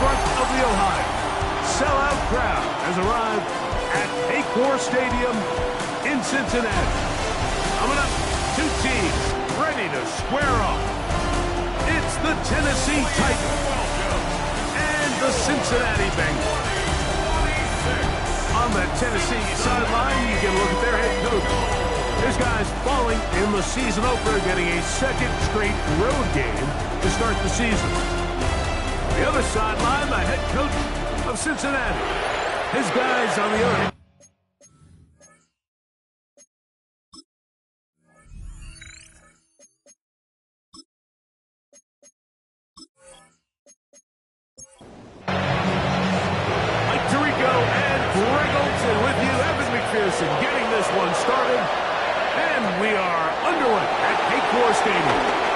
Of the Ohio, sellout crowd has arrived at Paycor Stadium in Cincinnati. Coming up, two teams ready to square off. It's the Tennessee Titans and the Cincinnati Bengals. On the Tennessee sideline, you get a look at their head coach. This guy's falling in the season opener, getting a second straight road game to start the season. The other sideline, the head coach of Cincinnati. His guys on the other hand. Mike Tirico and Greg Olsen with you. Evan McPherson getting this one started. And we are underway at Paycor Stadium.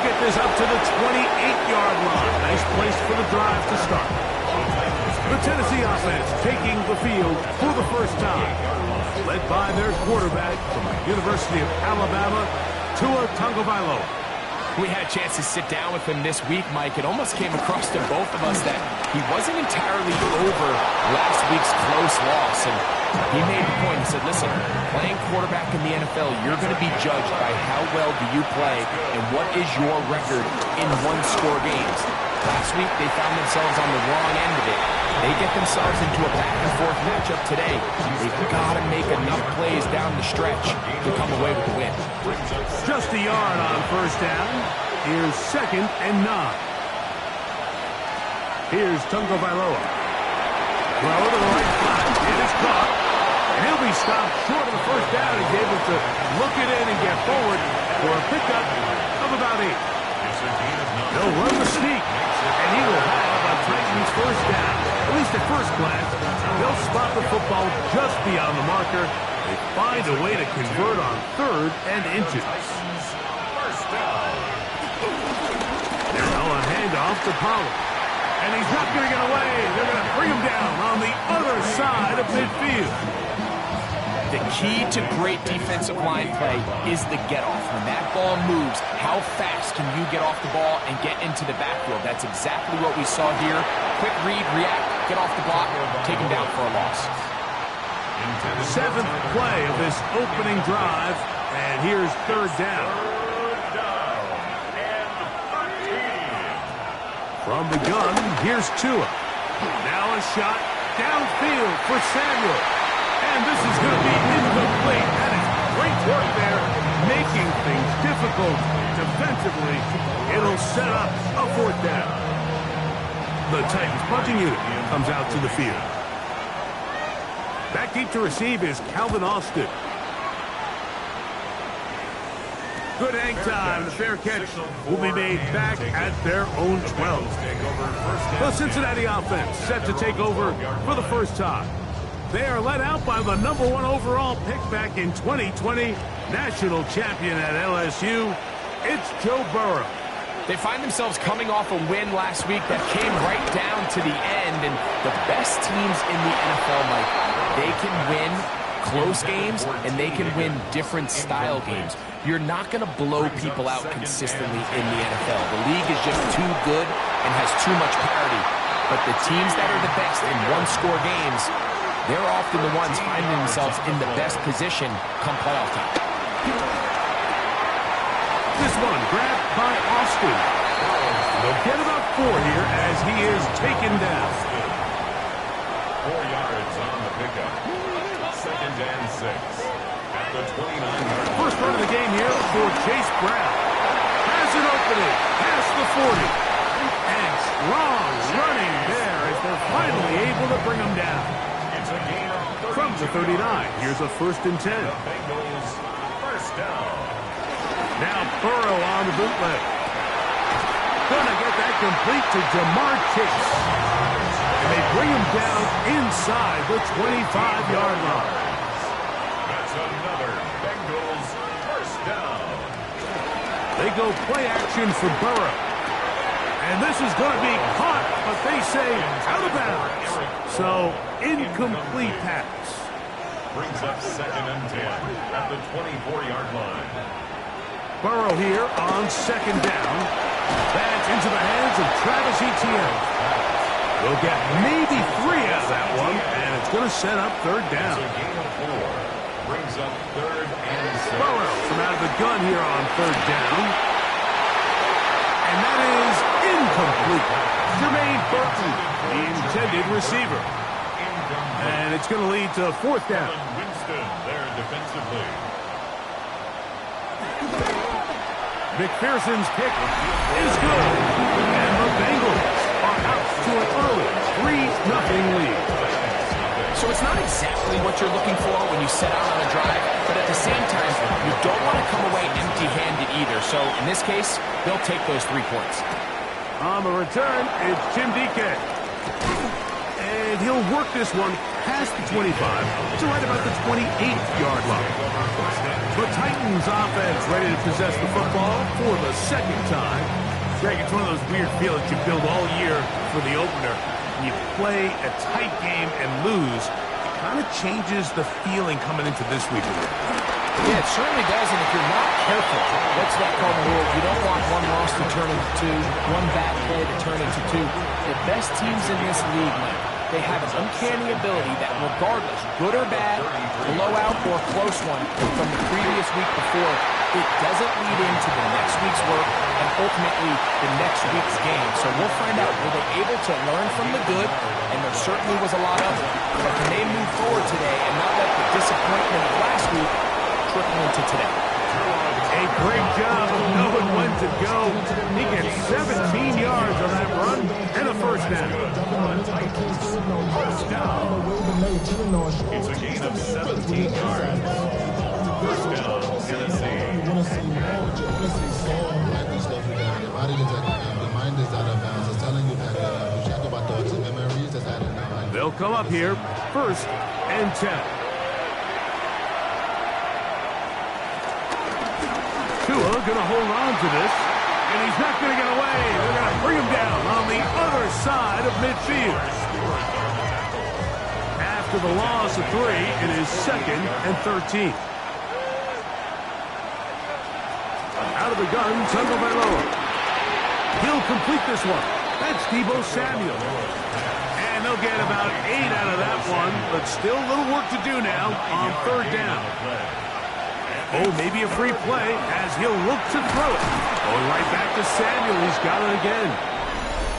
Get this up to the 28-yard line. Nice place for the drive to start. The Tennessee offense taking the field for the first time. Led by their quarterback from the University of Alabama, Tua Tagovailoa. We had a chance to sit down with him this week, Mike. It almost came across to both of us that he wasn't entirely over last week's close loss. And he made the point. He said, listen, playing quarterback in the NFL, you're going to be judged by how well do you play and what is your record in one-score games. Last week, they found themselves on the wrong end of it. They get themselves into a back-and-forth matchup today. They've got to make enough plays down the stretch to come away with the win. Just a yard on first down. Here's 2nd and 9. Here's Tagovailoa. Throw to the right side. It is caught. And he'll be stopped short of the first down. He's able to look it in and get forward for a pickup of about 8. They'll run the sneak, and he will have a Titans first down. At least at first glance, they'll spot the football just beyond the marker. They find a way to convert on 3rd and inches. Now a handoff to Pollard. And he's not going to get away. They're going to bring him down on the other side of midfield. The key to great defensive line play is the get-off. When that ball moves, how fast can you get off the ball and get into the backfield? That's exactly what we saw here. Quick read, react, get off the block, take him down for a loss. 7th play of this opening drive, and here's 3rd down. From the gun, here's Tua. Now a shot downfield for Samuel. And this is going to be incomplete. That is great work there, making things difficult defensively. It'll set up a 4th down. The Titans punting unit comes out to the field. Back deep to receive is Calvin Austin. Good hang time. The fair catch will be made back at their own 12. The Cincinnati offense set to take over for the first time. They are led out by the #1 overall pick back in 2020, national champion at LSU. It's Joe Burrow. They find themselves coming off a win last week that came right down to the end, and the best teams in the NFL, Mike, they can win close games, and they can win different style games. You're not going to blow people out consistently in the NFL. The league is just too good and has too much parity. But the teams that are the best in one-score games, they're often the ones finding themselves in the best position come playoff time. This one grabbed by Austin. They'll get about 4 here as he is taken down. 4 yards on the pickup. 2nd and 6. At the 29-yard. First run of the game here for Chase Brown. Has an opening past the 40. And strong running there as they're finally able to bring him down. It's a gain of 30. From the 39, here's a 1st and 10. Bengals first down. Now Burrow on the bootleg. Gonna get that complete to Jamar Chase. And they bring him down inside the 25-yard line. That's another Bengals first down. They go play action for Burrow. And this is going to be caught but they say out of bounds. So, incomplete pass. Brings up 2nd and 10 at the 24-yard line. Burrow here on 2nd down. That's into the hands of Travis Etienne. We'll get maybe 3 out of that one, and it's going to set up 3rd down. It's a gain of 4. Brings up 3rd and 6. Burrow from out of the gun here on 3rd down. And that is incomplete. Jermaine Burton, the intended receiver. And it's going to lead to 4th down. Winston there defensively. McPherson's kick is good. And the Bengals are out to an early 3-0 lead. So it's not exactly what you're looking for when you set out on a drive, but at the same time, you don't want to come away empty-handed either. So in this case, they'll take those 3 points. On the return, it's Jim DK. And he'll work this one past the 25 to right about the 28-yard line. The Titans offense ready to possess the football for the 2nd time. Greg, it's one of those weird feelings you build all year for the opener. When you play a tight game and lose, it kind of changes the feeling coming into this week. Yeah, it certainly does, and if you're not careful, what's that called in the rule? You don't want one loss to turn into 2, one bad play to turn into 2. The best teams in this league, Mike, they have an uncanny ability that regardless, good or bad, blowout or close one from the previous week before, it doesn't lead into the next week's work and ultimately the next week's game. So we'll find out, were they able to learn from the good, and there certainly was a lot of it, but can they move forward today and not let the disappointment of last week trickle into today? A great job of knowing when to go. He gets 17 yards on that run and a 1st down. It's a gain of 17 yards. 1st down, Tennessee. They'll come up here, 1st and 10. Tua going to hold on to this, and he's not going to get away. They're going to bring him down on the other side of midfield. After the loss of 3, it is 2nd and 13. Out of the gun, Tagovailoa. He'll complete this one. That's Deebo Samuel. And they'll get about 8 out of that one, but still a little work to do now on 3rd down. Oh, maybe a free play as he'll look to throw it. Going right back to Samuel. He's got it again.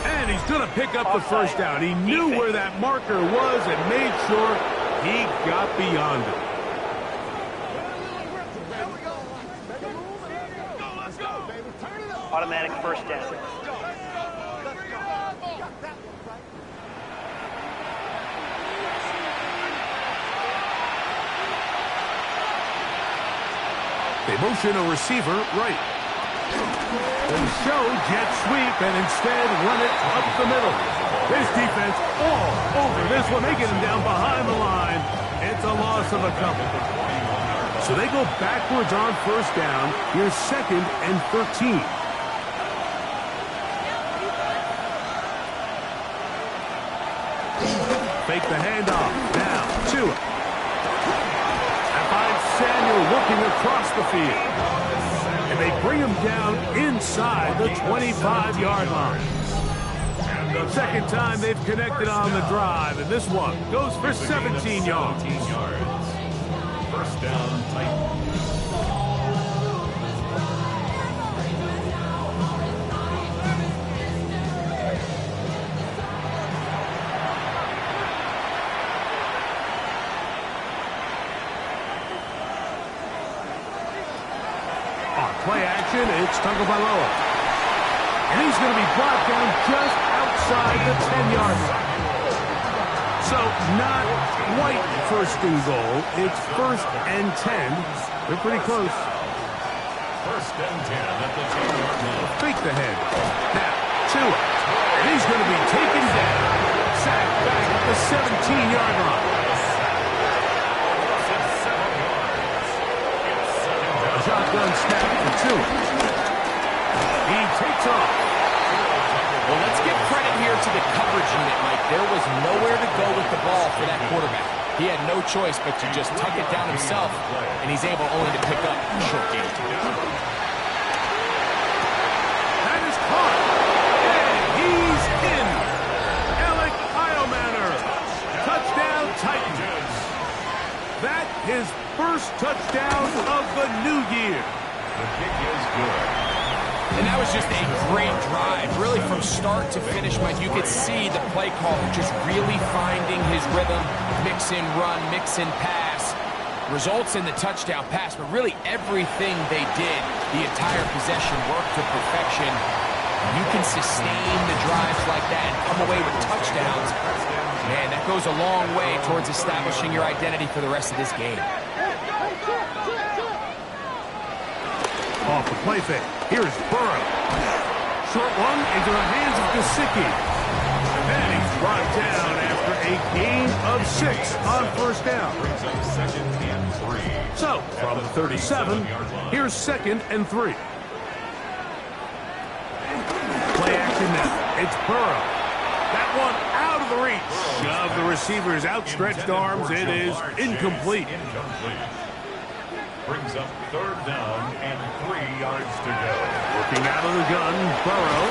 And he's going to pick up the 1st down. He knew where that marker was and made sure he got beyond it. Automatic 1st down. They motion a receiver right. They show jet sweep and instead run it up the middle. This defense all over this one. They get him down behind the line. It's a loss of a couple. So they go backwards on 1st down. Here's 2nd and 13. Fake the handoff. Now Tua. Samuel looking across the field. And they bring him down inside the 25-yard line. The 2nd time they've connected on the drive, and this one goes for 17 yards. 1st down, Titans. Play action, it's Tagovailoa. And he's going to be brought down just outside the 10-yard line. So not quite 1st and goal. It's 1st and 10. They're pretty close. 1st and 10 at the 10-yard line. Fake the head. Now, Tua. And he's going to be taken down. Sacked back at the 17-yard line. Shotgun snap for 2. He takes off. Well, let's give credit here to the coverage unit, Mike. There was nowhere to go with the ball for that quarterback. He had no choice but to just tuck it down himself, and he's able only to pick up a short gain. That is caught, and he's in. Alec Eilmanner, touchdown Titans. That his first touchdown of the new year. The kick is good. And that was just a great drive. Really, from start to finish, Mike, you could see the play caller just really finding his rhythm. Mix in run, mix in pass. Results in the touchdown pass, but really everything they did, the entire possession worked to perfection. You can sustain the drives like that and come away with touchdowns. Man, that goes a long way towards establishing your identity for the rest of this game. Off the play fake. Here's Burrow. Short one into the hands of Gesicki. And he's brought down after a gain of 6 on first down. Second and 3. So, from the 37, here's 2nd and 3. Play action now. It's Burrow. That one out of the reach of the receiver's outstretched arms. It is incomplete. Brings up 3rd down and 3 yards to go. Working out of the gun, Burrow.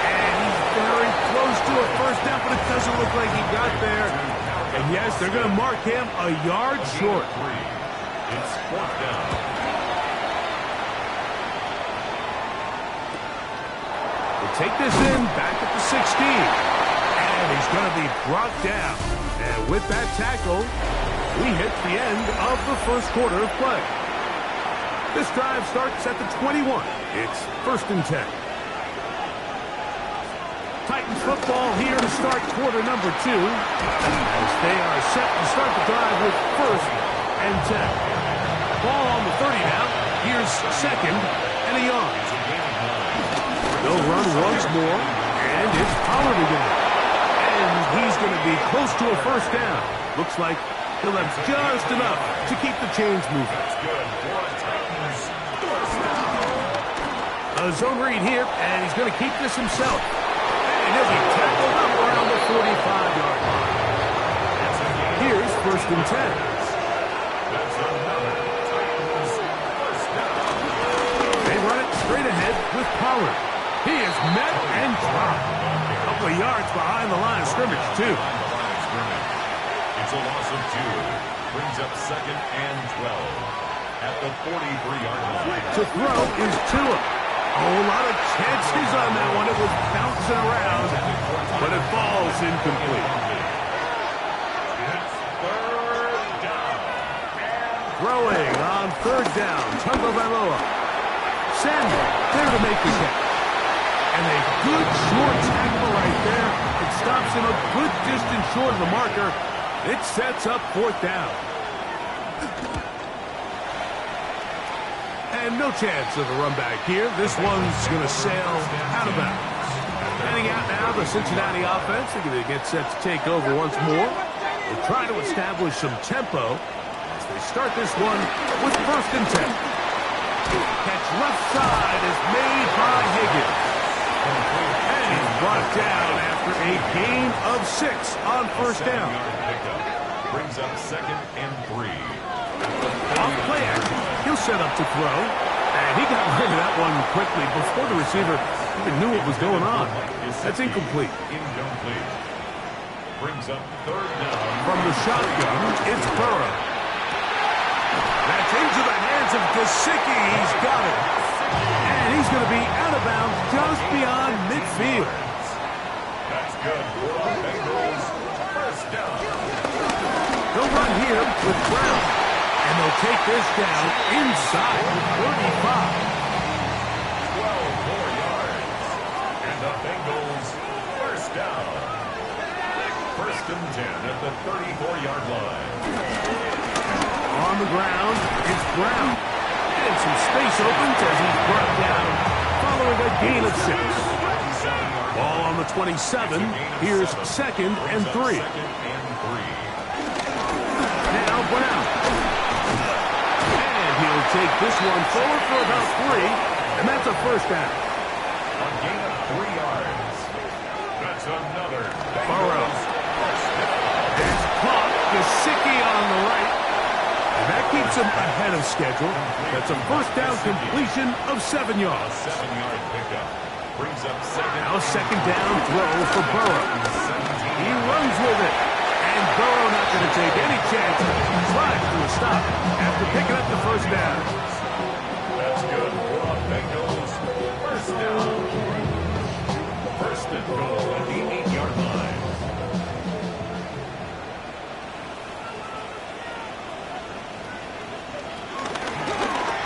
And he's very close to a first down, but it doesn't look like he got there. And yes, they're going to mark him a yard short. It's 4th down. We'll take this in back at the 16. And he's going to be brought down. And with that tackle, we hit the end of the first quarter of play. This drive starts at the 21. It's 1st and 10. Titans football here to start quarter number 2. As they are set to start the drive with 1st and 10. Ball on the 30 now. Here's 2nd and a yard. They'll run once more, and it's Pollard again. And he's going to be close to a first down. Looks like he'll have just enough to keep the chains moving. A zone read here, and he's going to keep this himself. And he'll be tackled up around the 45-yard line. Here's 1st and 10. They run it straight ahead with Pollard. He is met and dropped. A couple of yards behind the line of scrimmage, too. It's a loss of 2. Brings up 2nd and 12 at the 43-yard line. To throw is Tua. A whole lot of chances on that one. It was bouncing around, but it falls incomplete. It's 3rd down. Throwing on 3rd down. Tagovailoa. Samuel there to make the catch. And a good short tackle right there. It stops him a good distance short of the marker. It sets up 4th down. And no chance of a run back here. This one's going to sail out of bounds. Heading out now, the Cincinnati offense. They're going to get set to take over once more. They'll try to establish some tempo as they start this one with 1st and 10. Catch left side is made by Higgins. And he's brought down after a gain of 6 on first down. Brings up 2nd and 3. Off play action. He'll set up to throw. And he got rid of that one quickly before the receiver even knew what was going on. That's incomplete. Incomplete. Brings up 3rd down. From the shotgun, it's Burrow. That's into the hands of Gesicki. He's got it. And he's going to be out of bounds just beyond midfield. That's good for the Bengals. 1st down. They'll run here with Brown. And they'll take this down inside the 35. 12 more yards. And the Bengals 1st down. 1st and 10 at the 34-yard line. On the ground, it's Brown. And some space opens as he's brought down following a gain of 6. Ball on the 27. Here's 2nd and 3. Now Brown. And he'll take this one forward for about 3. And that's a first down. A gain of 3 yards. That's It's another Burrow. It's caught. Gesicki on the right. And that keeps him ahead of schedule. That's a first down completion of 7 yards. 7-yard pickup. Brings up second. Now second down throw for Burrow. He runs with it. And Burrow not going to take any chances. Slides to a stop after picking up the first down. That's good for the Bengals. First down. First and goal at the 8-yard line.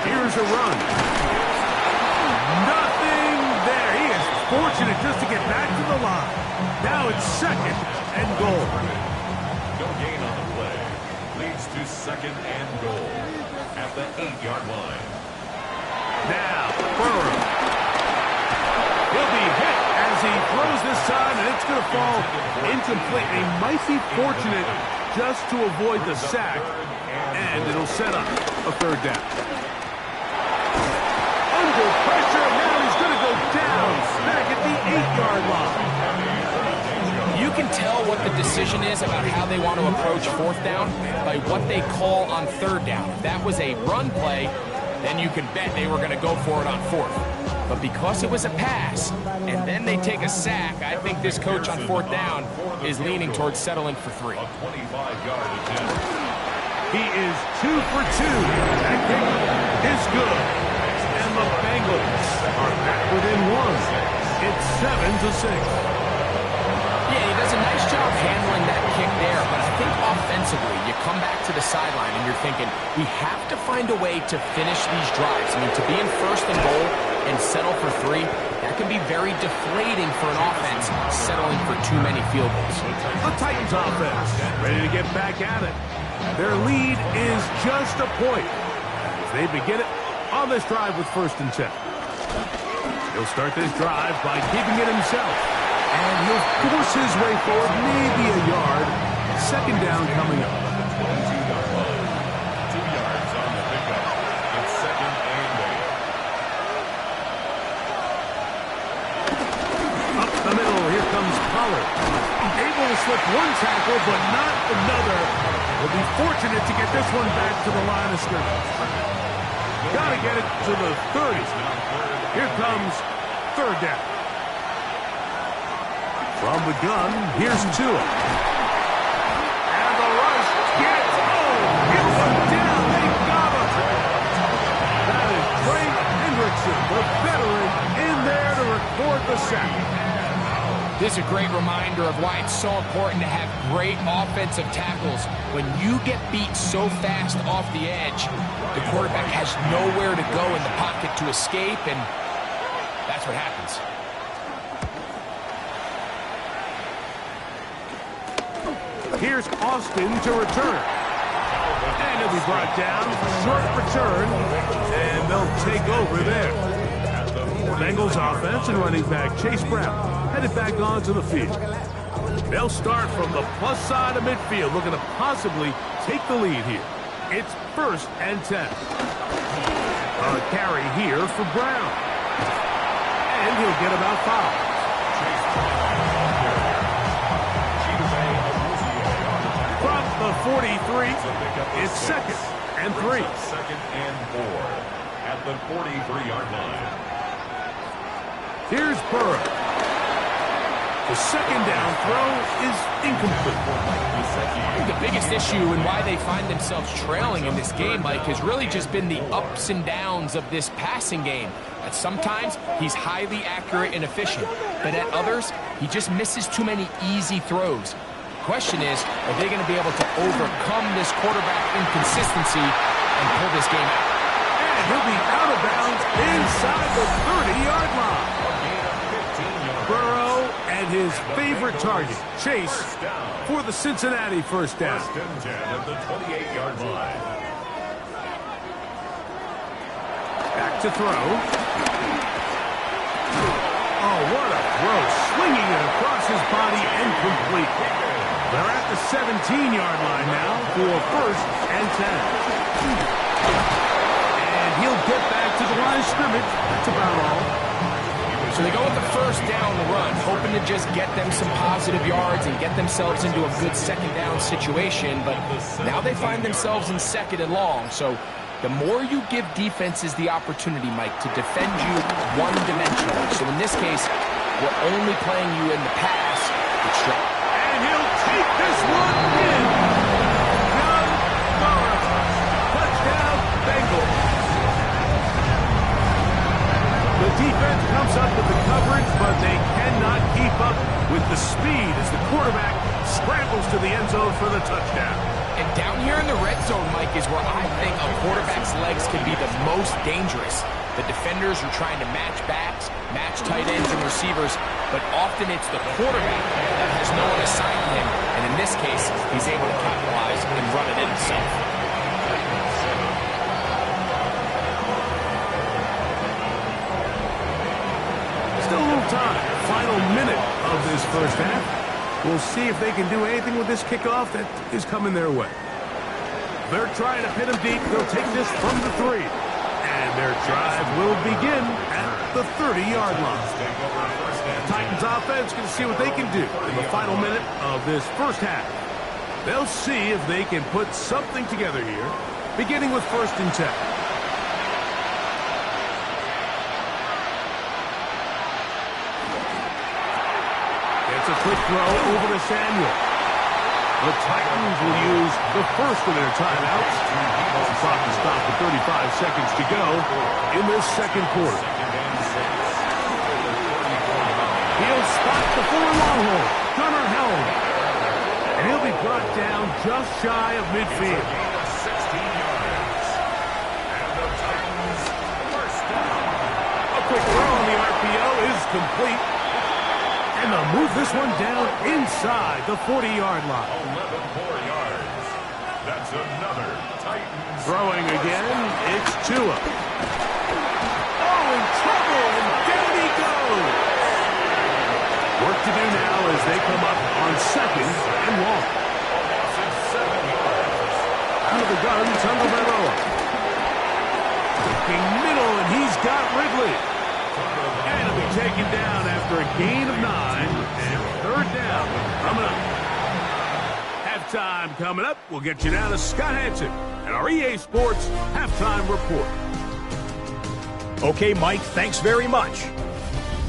Here's a run. Nothing there. He is fortunate just to get back to the line. Now it's second and goal. No gain on the play. Leads to second and goal at the 8-yard line. Now, Burrow. He'll be hit as he throws this time, and it's going to fall incomplete. He might be fortunate just to avoid the sack, and it'll set up a third down. Under pressure, now he's going to go down back at the 8-yard line. You can tell what the decision is about how they want to approach fourth down by what they call on third down. If that was a run play, then you can bet they were going to go for it on fourth. But because it was a pass, and then they take a sack, I think this coach on fourth down is leaning towards settling for 3. A 25-yard attempt. He is 2 for 2. That kick is good. And the Bengals are back within 1. It's 7-6. Yeah, he does a nice job handling that kick there, but I think offensively, you come back to the sideline and you're thinking, we have to find a way to finish these drives. I mean, to be in first and goal and settle for 3, that can be very deflating for an offense, settling for too many field goals. The Titans offense ready to get back at it. Their lead is just a point as they begin it on this drive with 1st and 10. He'll start this drive by keeping it himself. And he'll force his way forward, maybe a yard. Second down coming up. 22-yard line. 2 yards on the pickup. It's second and 8. Up the middle, here comes Pollard. Able to slip one tackle, but not another. Will be fortunate to get this one back to the line of scrimmage. Got to get it to the 30. Here comes third down. From the gun, here's Tua. And the rush gets home. Get one down. They got him. That is Trey Hendrickson, the veteran, in there to record the sack. This is a great reminder of why it's so important to have great offensive tackles. When you get beat so fast off the edge, the quarterback has nowhere to go in the pocket to escape, and that's what happens. Here's Austin to return. And he'll be brought down. Short return. And they'll take over there. Bengals offense and running back Chase Brown headed back onto the field. They'll start from the plus side of midfield, looking to possibly take the lead here. It's 1st and 10. A carry here for Brown. And he'll get about 5. The 43, it's 2nd and 3. 2nd and 4 at the 43-yard line. Here's Burrow. The second down throw is incomplete. I think the biggest issue and why they find themselves trailing in this game, Mike, has really just been the ups and downs of this passing game. At sometimes, he's highly accurate and efficient, but at others, he just misses too many easy throws. Question is, are they going to be able to overcome this quarterback inconsistency and pull this game out? And he'll be out of bounds inside the 30-yard line. Burrow and his favorite target, Chase, for the Cincinnati first down. 1st and 10 at the 28-yard line. Back to throw. Oh, what a throw. Swinging it across his body and complete. They're at the 17-yard line now for 1st and 10. And he'll get back to the line of scrimmage. That's about all. So they go with the first down run, hoping to just get them some positive yards and get themselves into a good second down situation, but now they find themselves in second and long. So the more you give defenses the opportunity, Mike, to defend you one-dimensionally. So in this case, we're only playing you in the pass. It's shot. And he'll take this one in. John Burrow. Touchdown, Bengals. The defense comes up with the coverage, but they cannot keep up with the speed as the quarterback scrambles to the end zone for the touchdown. And down here in the red zone, Mike, is where I think a quarterback's legs can be the most dangerous. The defenders are trying to match backs, match tight ends and receivers, but often it's the quarterback that has no one assigned to him. And in this case, he's able to capitalize and run it in himself. Still a little time. Final minute of this first half. We'll see if they can do anything with this kickoff that is coming their way. They're trying to pin him deep. They'll take this from the 3. And their drive will begin at the 30-yard line. Titans offense can see what they can do in the final minute of this first half. They'll see if they can put something together here, beginning with 1st and 10. It's a quick throw over to Samuel. The Titans will use the first of their timeouts. The clock is stopped with 35 seconds to go in this second quarter. He'll spot the Fuller Longhorn, Gunnar Helm. And he'll be brought down just shy of midfield. 16 yards. And the Titans first down. A quick throw on the RPO is complete. And they'll move this one down inside the 40-yard line. 11 more yards. That's another Titans. Throwing again, it's Tua. Oh, in trouble, and down he goes. Work to do now as they come up on 2nd and long. Out of the gun, Tagovailoa. Looking middle, and he's got Ridley. And he'll be taken down after a gain of 9 and 3rd down coming up. Halftime coming up. We'll get you now to Scott Hansen and our EA Sports Halftime Report. Okay, Mike, thanks very much.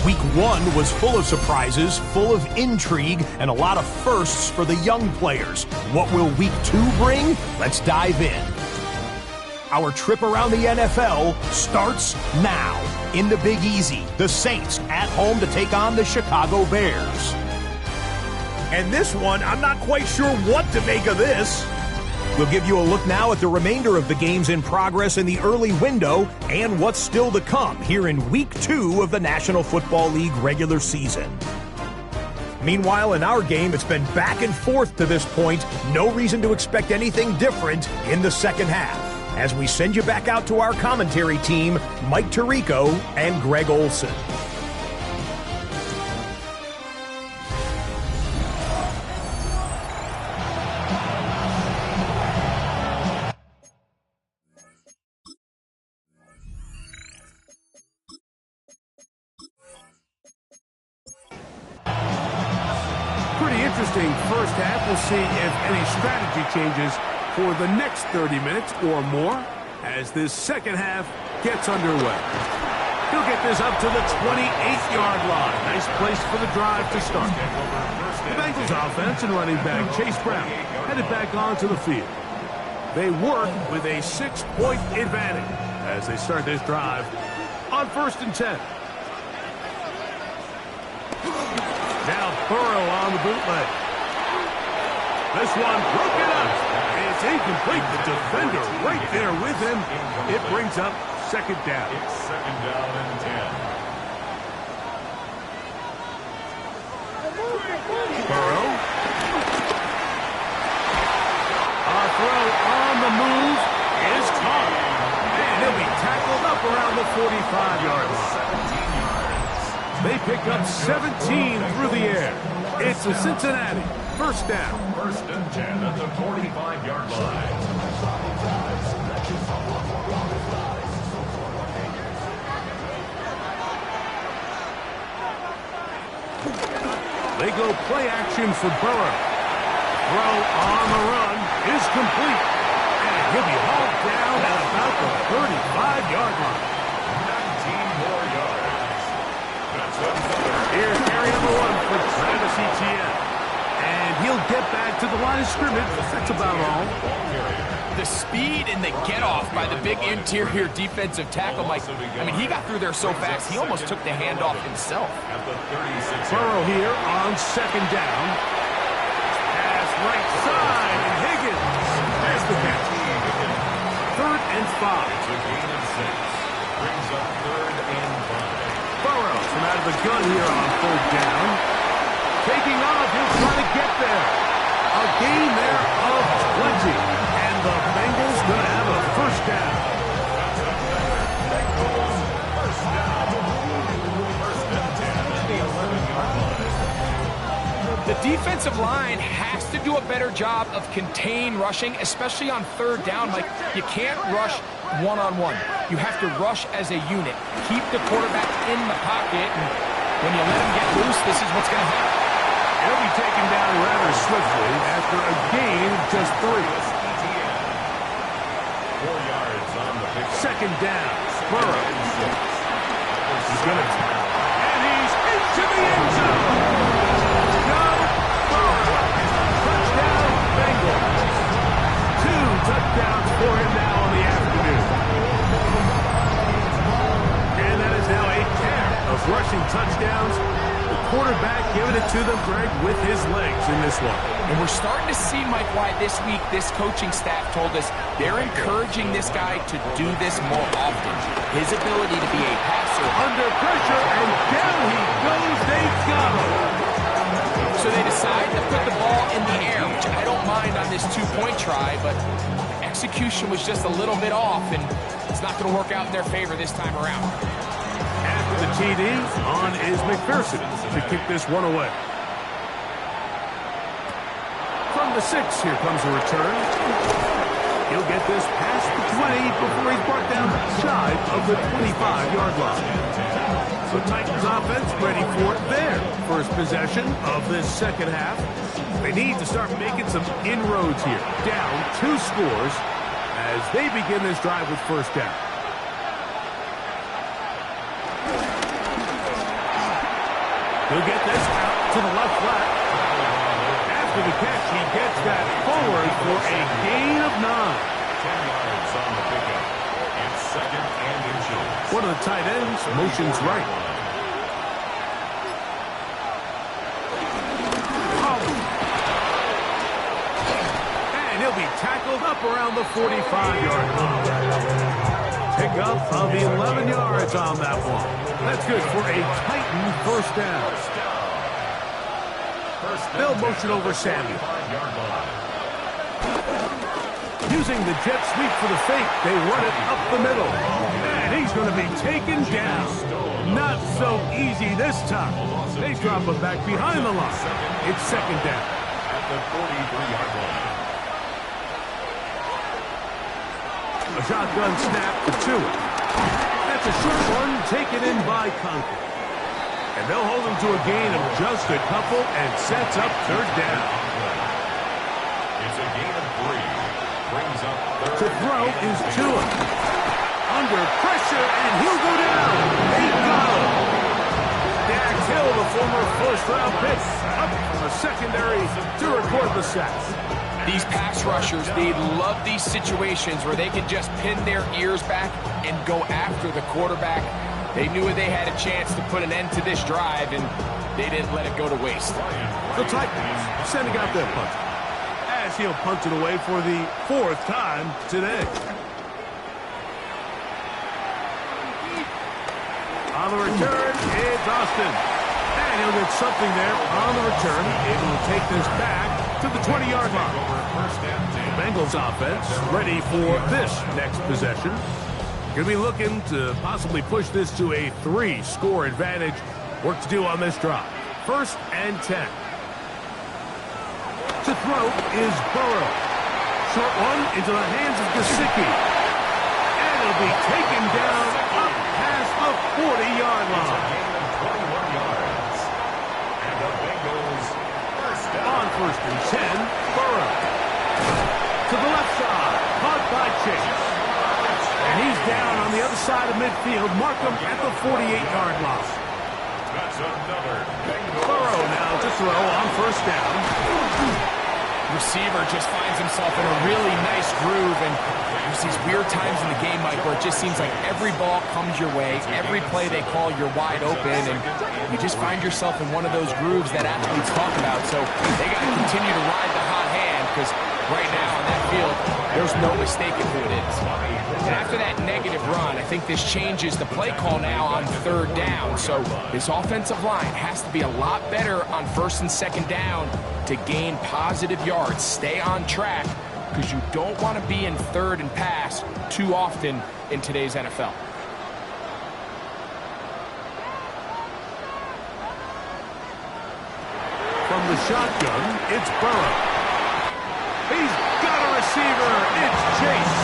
Week 1 was full of surprises, full of intrigue, and a lot of firsts for the young players. What will Week 2 bring? Let's dive in. Our trip around the NFL starts now. In the Big Easy, the Saints at home to take on the Chicago Bears. And this one, I'm not quite sure what to make of this. We'll give you a look now at the remainder of the games in progress in the early window and what's still to come here in Week 2 of the National Football League regular season. Meanwhile, in our game, it's been back and forth to this point. No reason to expect anything different in the second half, as we send you back out to our commentary team, Mike Tirico and Greg Olson. Pretty interesting first half. We'll see if any strategy changes for the next 30 minutes or more as this second half gets underway. He'll get this up to the 28-yard line. Nice place for the drive to start. The Bengals offense and running back Chase Brown headed back onto the field. They work with a 6-point advantage as they start this drive on 1st and 10. Now Burrow on the bootleg. This one broken up. It's incomplete. The defender right there with him. It brings up 2nd down. It's 2nd down and 10. Burrow. A throw on the move is caught. And he'll be tackled up around the 45-yard line. 17 yards. They pick up 17 through the air. It's a Cincinnati 1st down. 1st and 10 at the 45-yard line. They go play action for Burrow. Throw on the run is complete. And he'll be hauled down at about the 35-yard line. 19 more yards. That's another. Here's carry number 1 for Travis Etienne. And he'll get back to the line of scrimmage. That's about all. The speed and the get-off by the big interior defensive tackle, Mike. I mean, he got through there so fast, he almost took the handoff himself. At the 36. Burrow here on second down. Pass right side, and Higgins has the catch. 3rd and 5. It's a gain of 6. Brings up 3rd and 5. Burrow from out of the gun here on 3rd down. Taking off, he'll try to get there. A gain there of 20. And the Bengals going to have a first down. Bengals first down. 1st and 10 at the 11-yard line. The defensive line has to do a better job of contain rushing, especially on 3rd down. Like, you can't rush one-on-one. You have to rush as a unit. Keep the quarterback in the pocket, and when you let him get loose, this is what's going to happen. He'll be taken down rather swiftly after a gain of just 3. 4 yards on the pick. 2nd down. Burrow. He's going to and he's into the end zone. Go Burrow. Touchdown Bengals. 2 touchdowns for him now on the afternoon. And that is now a pair of rushing touchdowns. The quarterback giving it to them, Greg, with his legs in this one. And we're starting to see, Mike, why this week this coaching staff told us they're encouraging this guy to do this more often. His ability to be a passer. Under pressure, and down he goes. They've got him. So they decide to put the ball in the air, which I don't mind on this 2-point try, but execution was just a little bit off, and it's not going to work out in their favor this time around. After the TD, on is McPherson to kick this one away. From the 6, here comes a return. He'll get this past the 20 before he's brought down shy of the 25-yard line. So Titans offense ready for their first possession of this second half. They need to start making some inroads here. Down 2 scores as they begin this drive with first down. He'll get this out to the left flat. After the catch, he gets that forward for a gain of 9. 10 yards on the pickup. It's 2nd and inches. One of the tight ends motions right. And he'll be tackled up around the 45-yard line. Pick up of 11 yards on that one. That's good for a Titan first down. They'll motion over Samuel. Using the jet sweep for the fake, they run it up the middle. And he's going to be taken down. Not so easy this time. They drop him back behind the line. It's 2nd down. At the 43-yard line. A shotgun snap to Tua. That's a short one taken in by Conklin. And they'll hold him to a gain of just a couple and sets up 3rd down. It's a gain of 3. Brings up 3rd. To throw is Tua. Under pressure, and he'll go down. They got him. Dax Hill, the former first-round pick, up from the secondary to record the sack. These pass rushers, they love these situations where they can just pin their ears back and go after the quarterback. They knew they had a chance to put an end to this drive, and they didn't let it go to waste. The Titans sending out their punt. As he'll punt it away for the 4th time today. On the return, it's Austin. And he'll get something there on the return, able to take this back to the 20-yard line. Bengals offense ready for this next possession. Going to be looking to possibly push this to a 3-score advantage. Work to do on this drive. 1st and 10. To throw is Burrow. Short one into the hands of Gesicki. And it'll be taken down up past the 40-yard line. 21 yards. And the Bengals inside of midfield. Mark them at the 48-yard line. That's another Bengals. Burrow now to throw on first down. Receiver just finds himself in a really nice groove, and there's these weird times in the game, Mike, where it just seems like every ball comes your way, every play they call, you're wide open, and you just find yourself in one of those grooves that athletes talk about. So they got to continue to ride the hot hand, because right now on that field, there's no mistaking who it is. And after that negative run, I think this changes the play call now on third down. So this offensive line has to be a lot better on first and second down to gain positive yards. Stay on track, because you don't want to be in third and pass too often in today's NFL. From the shotgun, it's Burrow. He's got a receiver. It's Chase.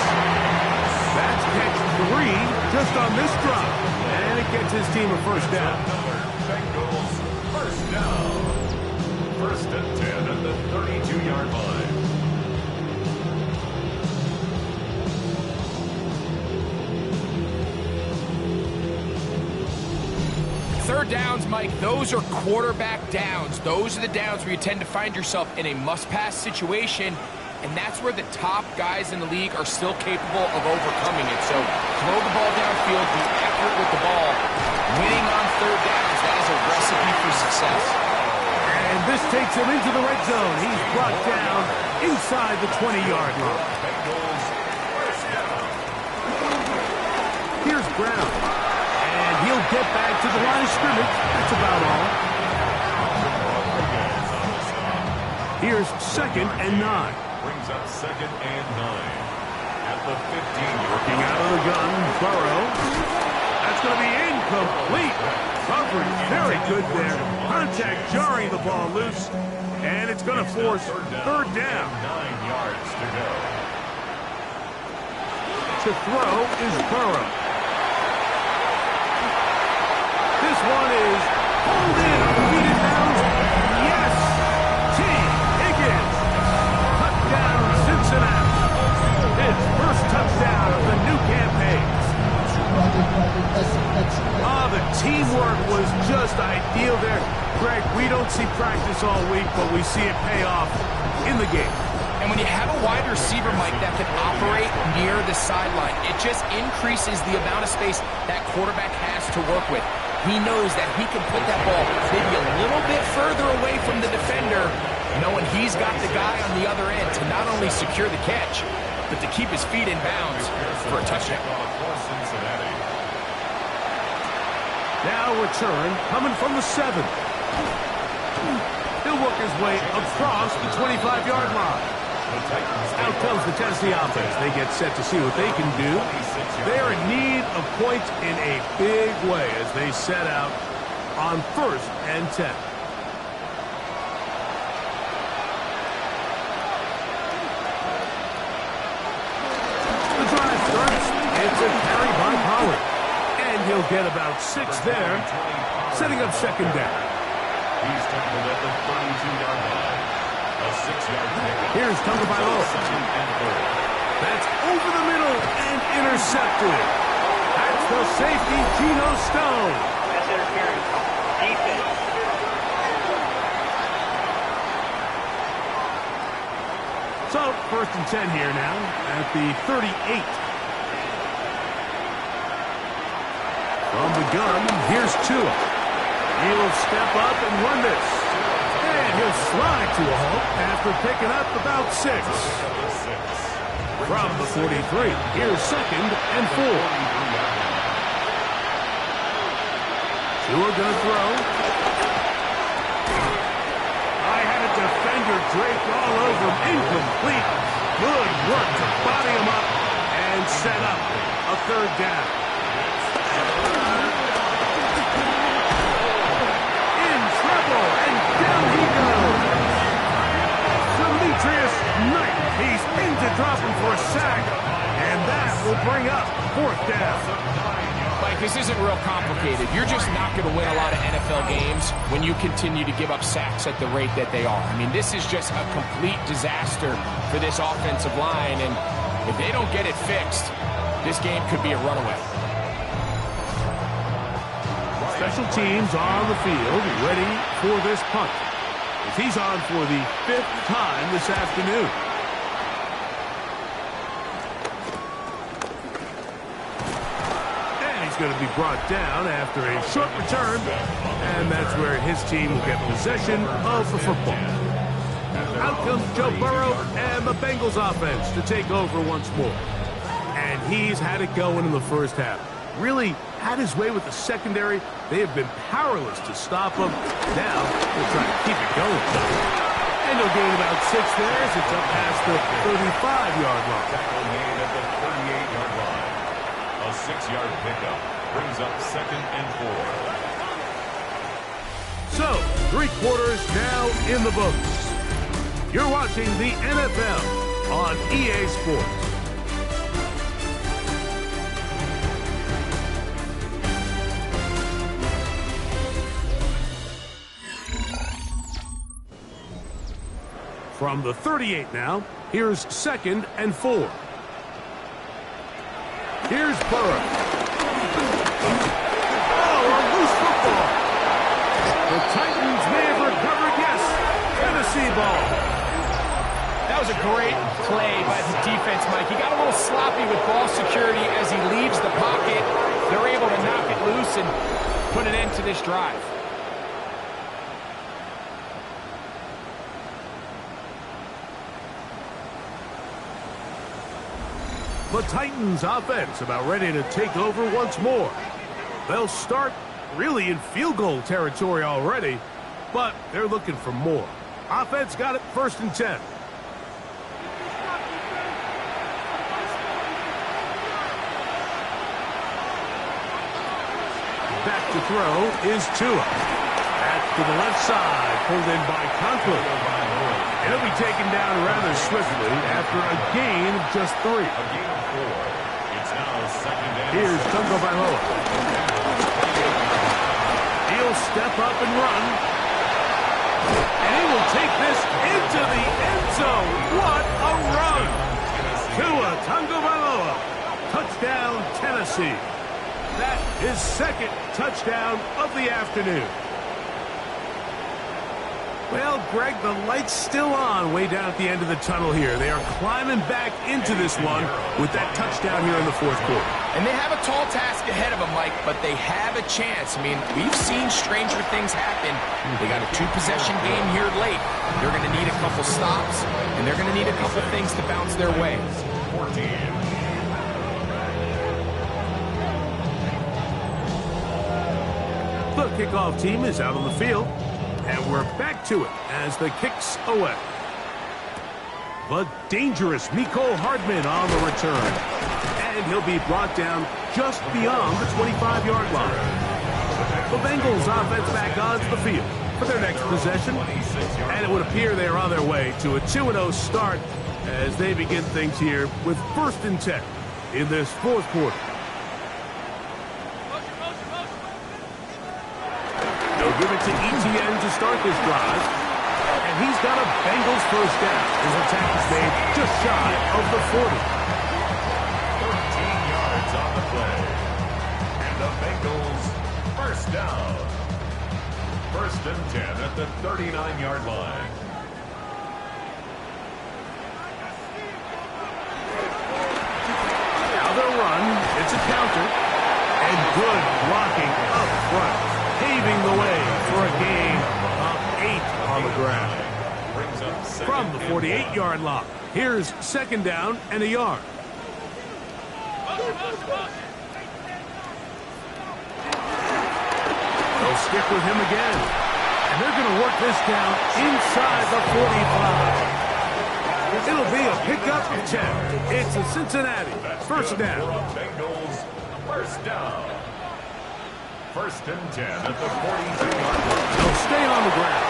That's catch 3 just on this drop. And it gets his team a first down. Another Bengals first down. First and 10 at the 32-yard line. Third downs, Mike, those are quarterback downs. Those are the downs where you tend to find yourself in a must-pass situation, and that's where the top guys in the league are still capable of overcoming it. So throw the ball downfield, be accurate with the ball. Winning on third downs, that is a recipe for success. And this takes him into the red zone. He's brought down inside the 20-yard line. Bengals first down. Here's Brown. And he'll get back to the line of scrimmage. That's about all. Here's second and 9. Brings up second and 9 at the 15. Working out of the gun, Burrow. That's going to be incomplete. Coverage very good there. Contact jarring the ball loose. And it's going to force third down. 9 yards to go. To throw is Burrow. This one is pulled in on the feet bounds. Yes! T. Higgins. Touchdown, Cincinnati. His first touchdown of the new campaign. The teamwork was just ideal there. Greg, we don't see practice all week, but we see it pay off in the game. And when you have a wide receiver, Mike, that can operate near the sideline, it just increases the amount of space that quarterback has to work with. He knows that he can put that ball maybe a little bit further away from the defender, knowing he's got the guy on the other end to not only secure the catch, but to keep his feet in bounds for a touchdown. Now return coming from the 7. He'll work his way across the 25-yard line. Out comes the Tennessee offense. They get set to see what they can do. They're in need of points in a big way as they set out on first and 10. The drive starts. It's a carry by Pollard. And he'll get about 6 there, setting up second down. He's tackled at the 32-yard line. A 6-yard pickup. Here's Tagovailoa. That's over the middle and intercepted. That's the safety, Geno Stone. That's interference. Defense. So, first and 10 here now at the 38. From the gun, here's Tua. He'll step up and run this. And he'll slide to a halt after picking up about 6. From the 43, here's second and 4. Tua gonna throw. I had a defender draped all over him. Incomplete. Good work to body him up and set up a third down. And down he goes. Demetrius Knight. He's in to drop him for a sack. And that will bring up fourth down. Mike, this isn't real complicated. You're just not going to win a lot of NFL games when you continue to give up sacks at the rate that they are. I mean, this is just a complete disaster for this offensive line. And if they don't get it fixed, this game could be a runaway. Special teams on the field, ready for this punt. As he's on for the 5th time this afternoon. And he's going to be brought down after a short return. And that's where his team will get possession of the football. Out comes Joe Burrow and the Bengals offense to take over once more. And he's had it going in the first half. Really had his way with the secondary. They have been powerless to stop him. Now they'll try to keep it going. And he'll gain about 6 there as it's up past the 35-yard line. Tackle made at the 38-yard line. A 6-yard pickup brings up 2nd and 4. So, 3 quarters now in the books. You're watching the NFL on EA Sports. From the 38 now, here's 2nd and 4. Here's Burrow. Oh, a loose football. The Titans may have recovered, yes. Tennessee ball. That was a great play by the defense, Mike. He got a little sloppy with ball security as he leaves the pocket. They're able to knock it loose and put an end to this drive. The Titans offense about ready to take over once more. They'll start really in field goal territory already, but they're looking for more. Offense got it 1st and 10. Back to throw is Tua. Back to the left side, pulled in by Conklin. And he'll be taken down rather swiftly after a gain of just 3. A gain of 4. It's now 2nd and 6. Here's Tungo Bailoa. He'll step up and run. And he will take this into the end zone. What a run! Tua Tagovailoa. Touchdown, Tennessee. That is 2nd touchdown of the afternoon. Well, Greg, the light's still on way down at the end of the tunnel here. They are climbing back into this one with that touchdown here in the 4th quarter. And they have a tall task ahead of them, Mike, but they have a chance. I mean, we've seen stranger things happen. They got a 2-possession game here late. They're going to need a couple stops, and they're going to need a couple things to bounce their way. 14. The kickoff team is out on the field. And we're back to it as the kick's away. The dangerous Mecole Hardman on the return. And he'll be brought down just beyond the 25-yard line. The Bengals offense back onto the field for their next possession. And it would appear they're on their way to a 2-0 start as they begin things here with 1st and 10 in this 4th quarter. They'll give it to Etienne to start this drive. And he's got a Bengals 1st down. His attack is made just shy of the 40. 13 yards on the play. And the Bengals 1st down. 1st and 10 at the 39-yard line. Now they'll run. It's a counter. And good blocking up front. Paving the way for a gain of 8 on the ground. From the 48-yard line, here's 2nd down and a yard. They'll stick with him again. And they're going to work this down inside the 45. It'll be a pickup of 10. It's a Cincinnati 1st down. Bengals 1st down. 1st and 10 at the 42-yard line. They'll stay on the ground.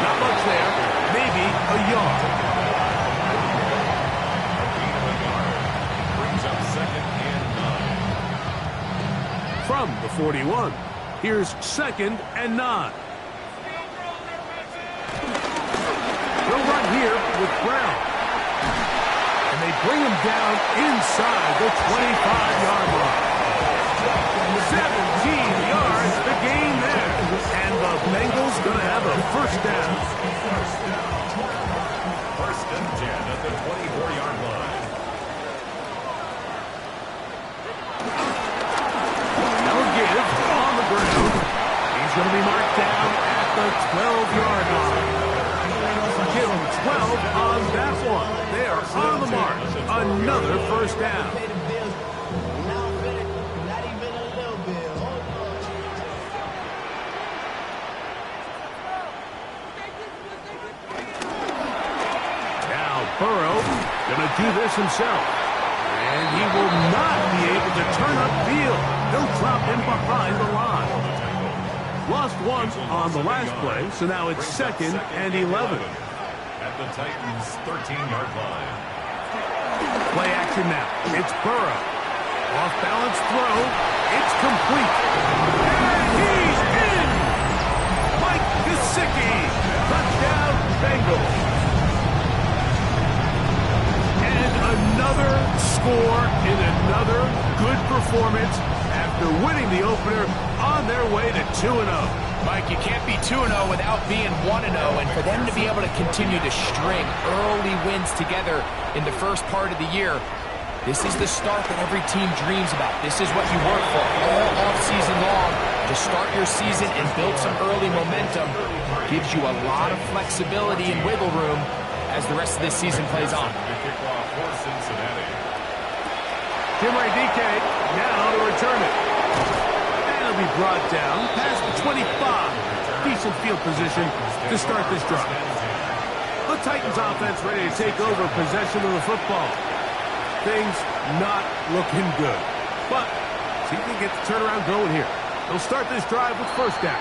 Not much there. Maybe a yard. A gain of a yard. Brings up 2nd and 9. From the 41, here's 2nd and 9. They'll run here with Brown. And they bring him down inside the 25-yard line. 17 yards, the gain going to be marked down at the 12-yard line. Give them 12 on that one. They are on the mark. Another first down. Now Burrow going to do this himself. And he will not be able to turn upfield. He'll drop in behind the line. Lost one on the last play, so now it's 2nd and 11. At the Titans' 13-yard line. Play action now. It's Burrow. Off-balance throw. It's complete. And he's in! Mike Gesicki. Touchdown, Bengals. And another score in another good performance after winning the opener on their way to 2-0. Mike, you can't be 2-0 without being 1-0, and for them to be able to continue to string early wins together in the first part of the year, this is the start that every team dreams about. This is what you work for all offseason long, to start your season and build some early momentum. Gives you a lot of flexibility and wiggle room as the rest of this season plays on. Jim Radike now to return it. Be brought down past the 25. Decent field position to start this drive. The Titans offense ready to take over possession of the football. Things not looking good. But see if they get the turnaround going here. They'll start this drive with first down.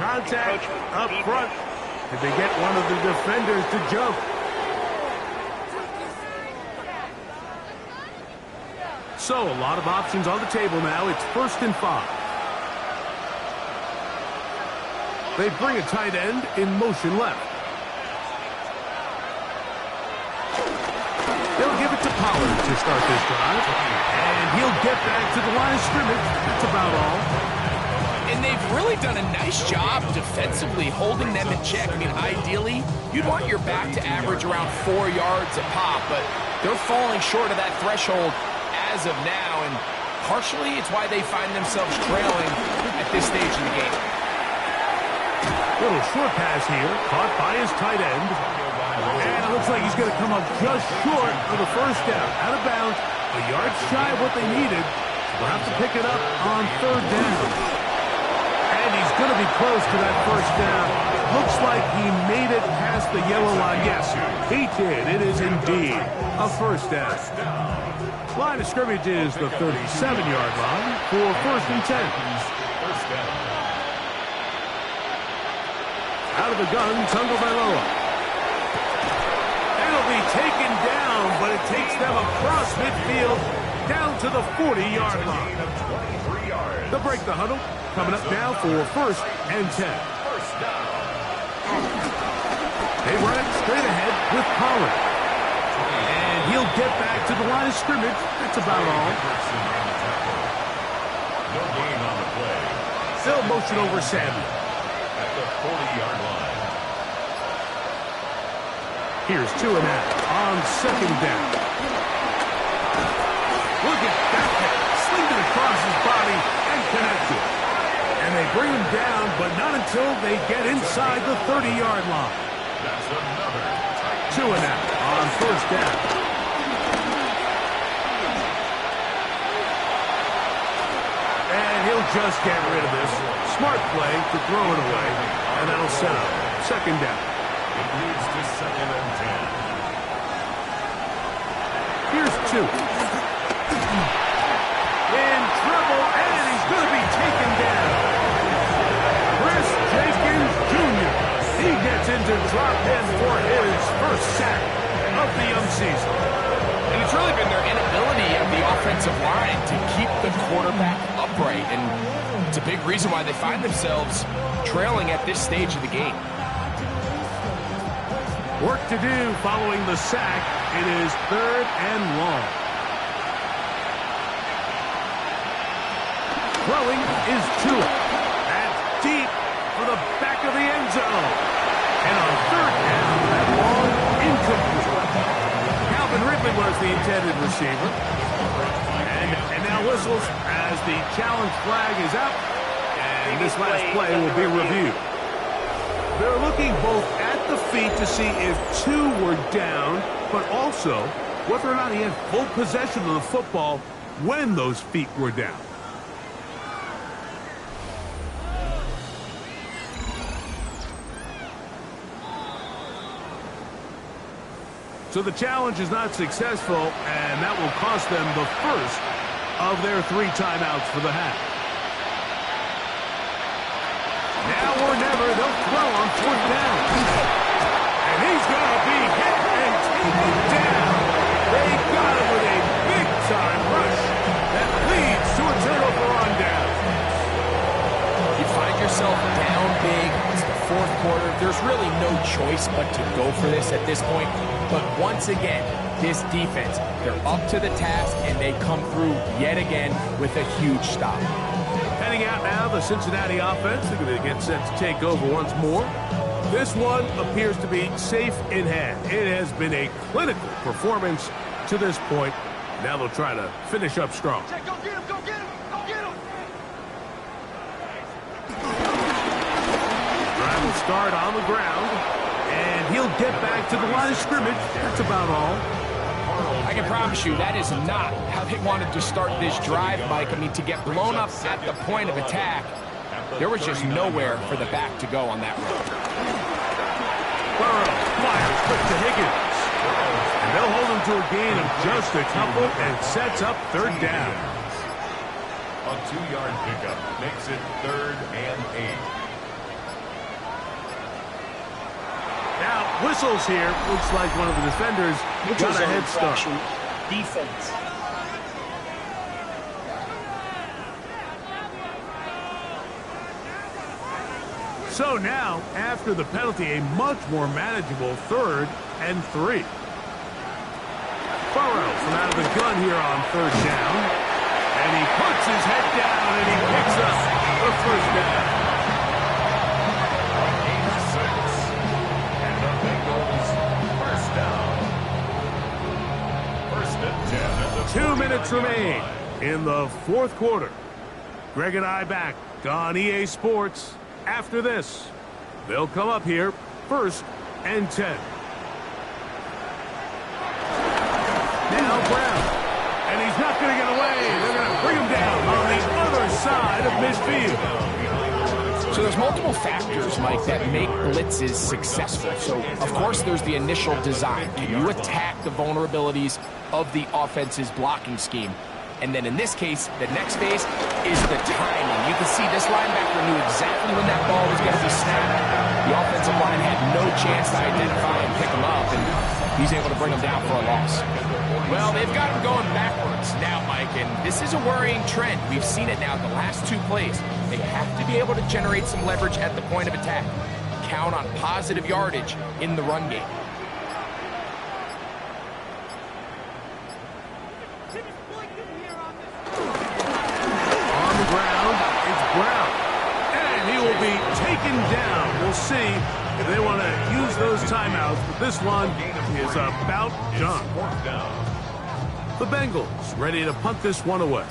Contact up front. Did they get one of the defenders to jump? So, a lot of options on the table now. It's 1st and 5. They bring a tight end in motion left. They'll give it to Pollard to start this drive. And he'll get back to the line of scrimmage. That's about all. And they've really done a nice job defensively holding them in check. I mean, ideally, you'd want your back to average around 4 yards a pop, but they're falling short of that threshold as of now, and partially it's why they find themselves trailing at this stage of the game. Little short pass here, caught by his tight end. And it looks like he's going to come up just short of the first down. Out of bounds, a yard shy of what they needed. They'll have to pick it up on 3rd down. And he's going to be close to that first down. Looks like he made it past the yellow line. Yes, he did. It is indeed a first down. Line of scrimmage is the 37-yard line for 1st and 10. Out of the gun, Tagovailoa. It'll be taken down, but it takes them across midfield down to the 40-yard line. They'll break the huddle. Coming up now for 1st and 10. They run it straight ahead with Pollard. And he'll get back to the line of scrimmage. That's about all. No gain on the play. Still motion over Samuel. At the 40-yard line. Here's 2 and out on 2nd down. Look at that pass. Slinged it across his body and connected. And they bring him down, but not until they get inside the 30-yard line. That's another 2 and out on 1st down. And he'll just get rid of this. Smart play to throw it away. And that'll set up 2nd down. It leads to 2nd and 10. Here's 2. In trouble, and he's going to be taken down. Chris Jenkins Jr. He gets into drop in for his first sack of the young season. And it's really been their inability of the offensive line to keep the quarterback upright, and it's a big reason why they find themselves trailing at this stage of the game. Work to do following the sack. It is 3rd and long. Throwing is Tua. That's deep for the back of the end zone. And on 3rd down, that ball incomplete. Calvin Ridley was the intended receiver. And now whistles as the challenge flag is out. and this last play will be reviewed. They're looking both at the feet to see if two were down, but also whether or not he had full possession of the football when those feet were down. So the challenge is not successful, and that will cost them the first of their 3 timeouts for the half. Now or never, they'll throw on 4th down. And he's going to be hit and taken down. They got him with a big-time rush that leads to a turnover on down. You find yourself down big. It's the 4th quarter. There's really no choice but to go for this at this point. But once again, this defense, they're up to the task, and they come through yet again with a huge stop. Heading out now, the Cincinnati offense. They're going to get set to take over once more. This one appears to be safe in hand. It has been a clinical performance to this point. Now they'll try to finish up strong. Go get him, go get him, go get him. Drive will start on the ground, and he'll get back to the line of scrimmage. That's about all. I can promise you that is not how they wanted to start this drive, Mike. I mean, to get blown up at the point of attack, there was just nowhere for the back to go on that run. Burrow fires quick to Higgins. And they'll hold him to a gain of just a couple and sets up 3rd down. A 2-yard pickup makes it 3rd and 8. Now, whistles here. Looks like one of the defenders got a head start. Defense. So now, after the penalty, a much more manageable 3rd and 3. Burrow from out of the gun here on 3rd down. And he puts his head down and he picks up the 1st down. And the Bengals first down. 1st and 10 at the 2 minutes remain in the 4th quarter. Greg and I back on EA Sports. After this, they'll come up here 1st and 10. Now Brown. And he's not going to get away. They're going to bring him down on the other side of midfield. So there's multiple factors, Mike, that make blitzes successful. So, of course, there's the initial design. Can you attack the vulnerabilities of the offense's blocking scheme? And then in this case, the next phase is the timing. You can see this linebacker knew exactly when that ball was going to be snapped. The offensive line had no chance to identify and pick him up, and he's able to bring him down for a loss. Well, they've got him going backwards now, Mike, and this is a worrying trend. We've seen it now the last 2 plays. They have to be able to generate some leverage at the point of attack. Count on positive yardage in the run game. On the ground, it's Brown. And he will be taken down. We'll see if they want to use those timeouts, but this one is about done. 4th down. The Bengals ready to punt this one away.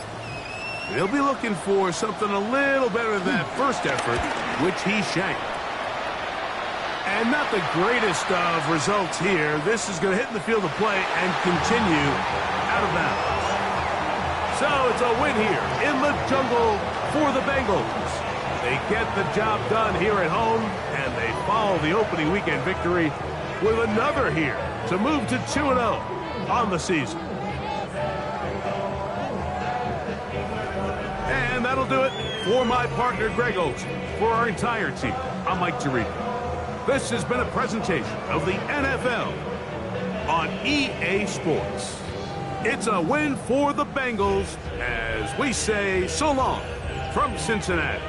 They'll be looking for something a little better than that first effort, which he shanked. And not the greatest of results here. This is going to hit in the field of play and continue out of bounds. So it's a win here in the jungle for the Bengals. They get the job done here at home, and they follow the opening weekend victory with another here to move to 2-0 on the season. And that'll do it for my partner, Greg Olson. For our entire team, I'm Mike Tirico. This has been a presentation of the NFL on EA Sports. It's a win for the Bengals as we say so long from Cincinnati.